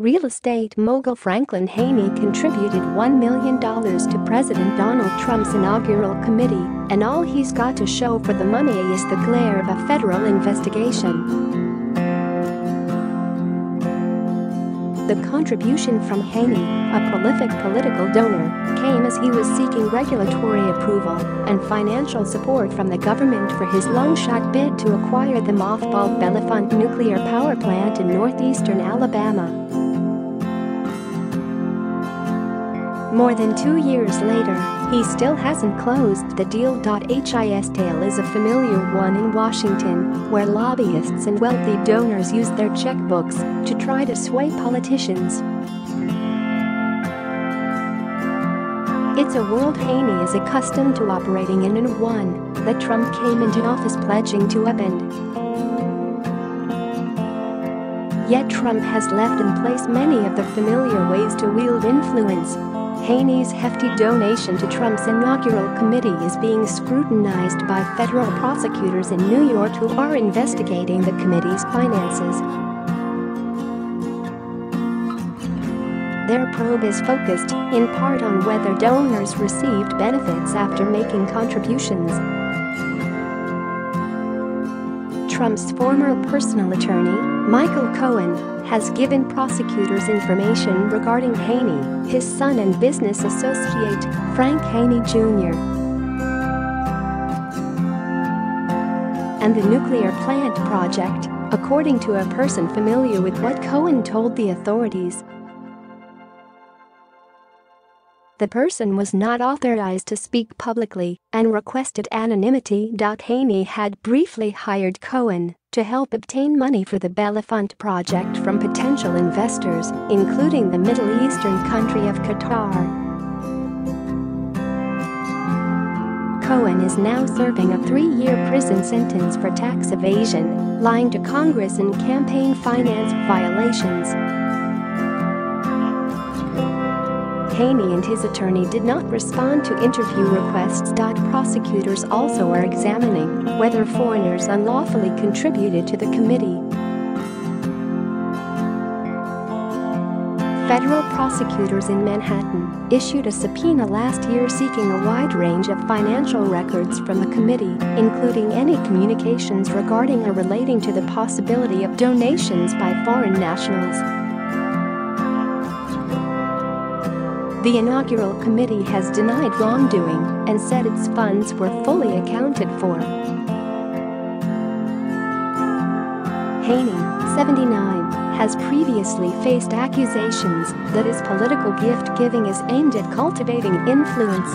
Real estate mogul Franklin Haney contributed $1 million to President Donald Trump's inaugural committee, and all he's got to show for the money is the glare of a federal investigation. The contribution from Haney, a prolific political donor, came as he was seeking regulatory approval and financial support from the government for his long-shot bid to acquire the mothballed Bellefonte nuclear power plant in northeastern Alabama. More than 2 years later, he still hasn't closed the deal. His tale is a familiar one in Washington, where lobbyists and wealthy donors use their checkbooks to try to sway politicians. It's a world Haney is accustomed to operating in, and one that Trump came into office pledging to upend. Yet Trump has left in place many of the familiar ways to wield influence. Haney's hefty donation to Trump's inaugural committee is being scrutinized by federal prosecutors in New York who are investigating the committee's finances. Their probe is focused, in part, on whether donors received benefits after making contributions. Trump's former personal attorney, Michael Cohen, has given prosecutors information regarding Haney, his son and business associate, Frank Haney Jr., and the nuclear plant project, according to a person familiar with what Cohen told the authorities. The person was not authorized to speak publicly and requested anonymity. Haney had briefly hired Cohen to help obtain money for the Bellefonte project from potential investors, including the Middle Eastern country of Qatar. Cohen is now serving a 3-year prison sentence for tax evasion, lying to Congress, and campaign finance violations. Haney and his attorney did not respond to interview requests. Prosecutors also are examining whether foreigners unlawfully contributed to the committee. Federal prosecutors in Manhattan issued a subpoena last year seeking a wide range of financial records from the committee, including any communications regarding or relating to the possibility of donations by foreign nationals. The inaugural committee has denied wrongdoing and said its funds were fully accounted for. Haney, 79, has previously faced accusations that his political gift-giving is aimed at cultivating influence.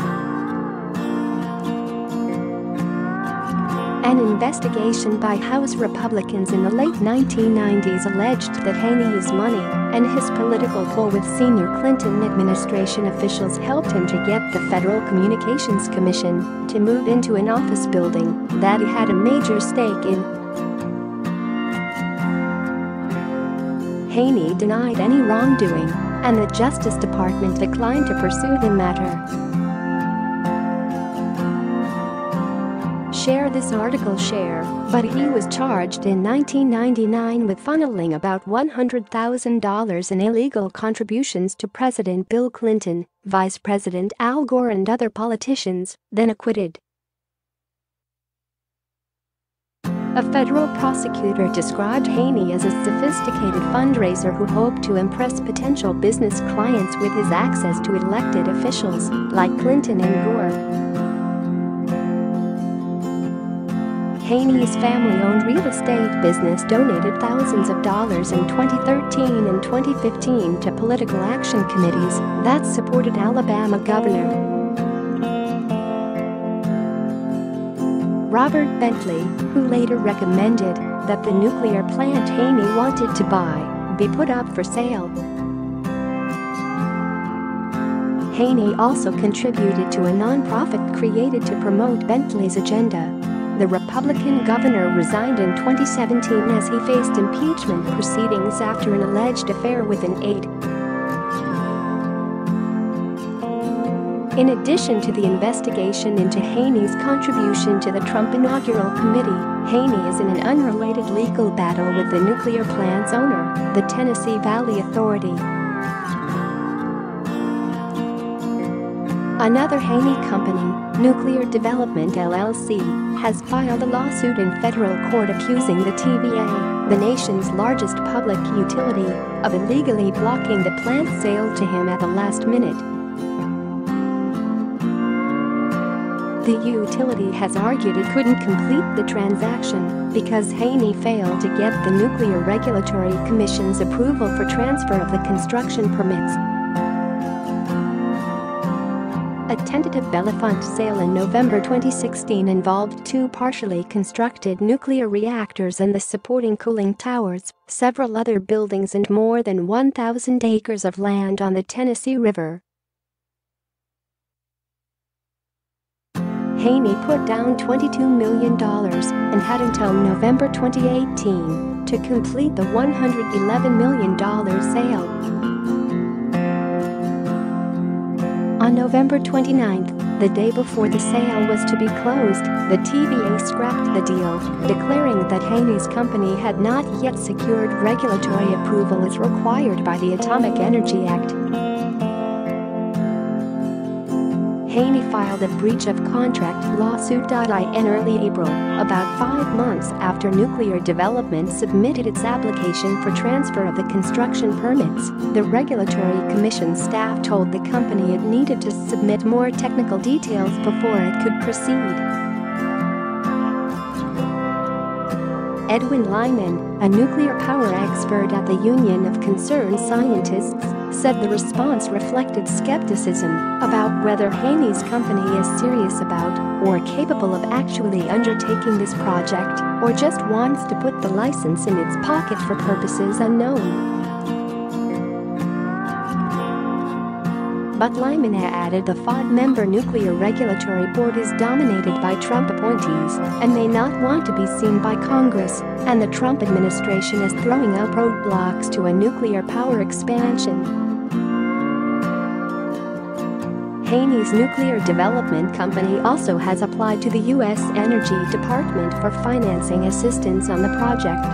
An investigation by House Republicans in the late 1990s alleged that Haney's money and his political pull with senior Clinton administration officials helped him to get the Federal Communications Commission to move into an office building that he had a major stake in. Haney denied any wrongdoing, and the Justice Department declined to pursue the matter. Share this article. Share, but he was charged in 1999 with funneling about $100,000 in illegal contributions to President Bill Clinton, Vice President Al Gore and other politicians, then acquitted. A federal prosecutor described Haney as a sophisticated fundraiser who hoped to impress potential business clients with his access to elected officials like Clinton and Gore. Haney's family-owned real estate business donated thousands of dollars in 2013 and 2015 to political action committees that supported Alabama Governor Robert Bentley, who later recommended that the nuclear plant Haney wanted to buy be put up for sale. Haney also contributed to a nonprofit created to promote Bentley's agenda. The Republican governor resigned in 2017 as he faced impeachment proceedings after an alleged affair with an aide. In addition to the investigation into Haney's contribution to the Trump Inaugural Committee, Haney is in an unrelated legal battle with the nuclear plant's owner, the Tennessee Valley Authority. Another Haney company, Nuclear Development LLC, has filed a lawsuit in federal court accusing the TVA, the nation's largest public utility, of illegally blocking the plant's sale to him at the last minute. The utility has argued it couldn't complete the transaction because Haney failed to get the Nuclear Regulatory Commission's approval for transfer of the construction permits. A tentative Bellefonte sale in November 2016 involved 2 partially constructed nuclear reactors and the supporting cooling towers, several other buildings and more than 1,000 acres of land on the Tennessee River. Haney put down $22 million and had until November 2018 to complete the $111 million sale. On November 29, the day before the sale was to be closed, the TVA scrapped the deal, declaring that Haney's company had not yet secured regulatory approval as required by the Atomic Energy Act. Haney filed a breach of contract lawsuit in early April, about 5 months after Nuclear Development submitted its application for transfer of the construction permits. The Regulatory Commission staff told the company it needed to submit more technical details before it could proceed. Edwin Lyman, a nuclear power expert at the Union of Concerned Scientists, said the response reflected skepticism about whether Haney's company is serious about or capable of actually undertaking this project or just wants to put the license in its pocket for purposes unknown. But Lyman added the 5-member Nuclear Regulatory Board is dominated by Trump appointees and may not want to be seen by Congress, and the Trump administration is throwing up roadblocks to a nuclear power expansion. Haney's Nuclear Development Company also has applied to the U.S. Energy Department for financing assistance on the project.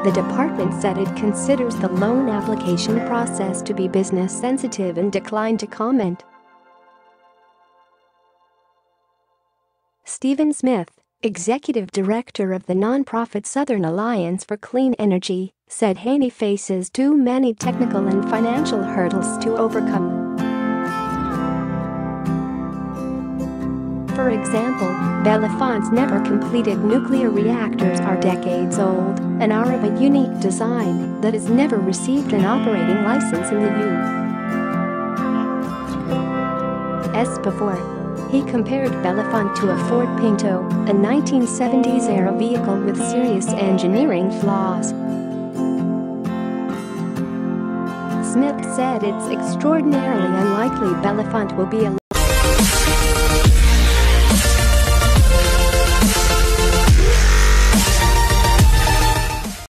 The department said it considers the loan application process to be business sensitive and declined to comment. Stephen Smith, executive director of the nonprofit Southern Alliance for Clean Energy, said Haney faces too many technical and financial hurdles to overcome. For example, Bellefonte's never completed nuclear reactors are decades old and are of a unique design that has never received an operating license in the U.S. before. He compared Bellefonte to a Ford Pinto, a 1970s-era vehicle with serious engineering flaws. Smith said it's extraordinarily unlikely Bellefonte will be a